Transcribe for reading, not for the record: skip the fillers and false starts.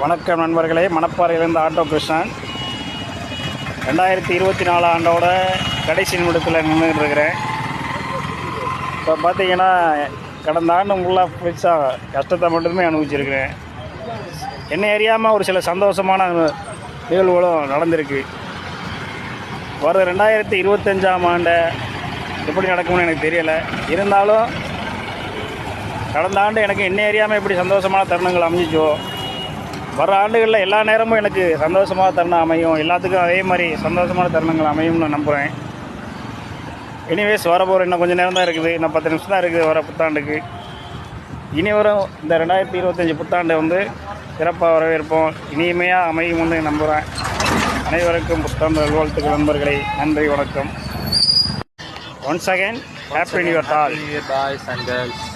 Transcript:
வணக்கம் நண்பர்களே, மணப்பாறையிலேருந்து ஆட்டோ கிருஷ்ணன். 2024 ஆண்டோட கடைசி நிமிடத்தில் நின்றுட்டு இருக்கிறேன். இப்போ பார்த்தீங்கன்னா கடந்த ஆண்டு ஃபுல்லாக பெருசாக கஷ்டத்தை மட்டுமே அனுபவிச்சிருக்கிறேன். என்னை அறியாமல் ஒரு சில சந்தோஷமான நிகழ்வுகளும் நடந்திருக்கு. வர 2025ஆம் ஆண்டை எப்படி நடக்கும்னு எனக்கு தெரியலை. இருந்தாலும் கடந்த ஆண்டு எனக்கு என்னை அறியாமல் எப்படி சந்தோஷமான தருணங்கள் அமைஞ்சிச்சோ, வர ஆண்டுகளில் எல்லா நேரமும் எனக்கு சந்தோஷமான தருணம் அமையும். எல்லாத்துக்கும் அதே மாதிரி சந்தோஷமான தருணங்கள் அமையும்னு நம்புகிறேன். எனிவேஸ், வரப்போகிற இன்னும் கொஞ்சம் நேரம் தான் இருக்குது. இன்னும் 10 நிமிஷம் தான் இருக்குது வர புத்தாண்டுக்கு. இனி வரும் இந்த 2025 புத்தாண்டை சிறப்பாக வரவேற்போம். இனிமையாக அமையும் நம்புகிறேன். அனைவருக்கும் புத்தாண்டு நல்வாழ்த்துக்கள் நண்பர்களே. நன்றி, வணக்கம். Once again happy new year all. Boys and girls.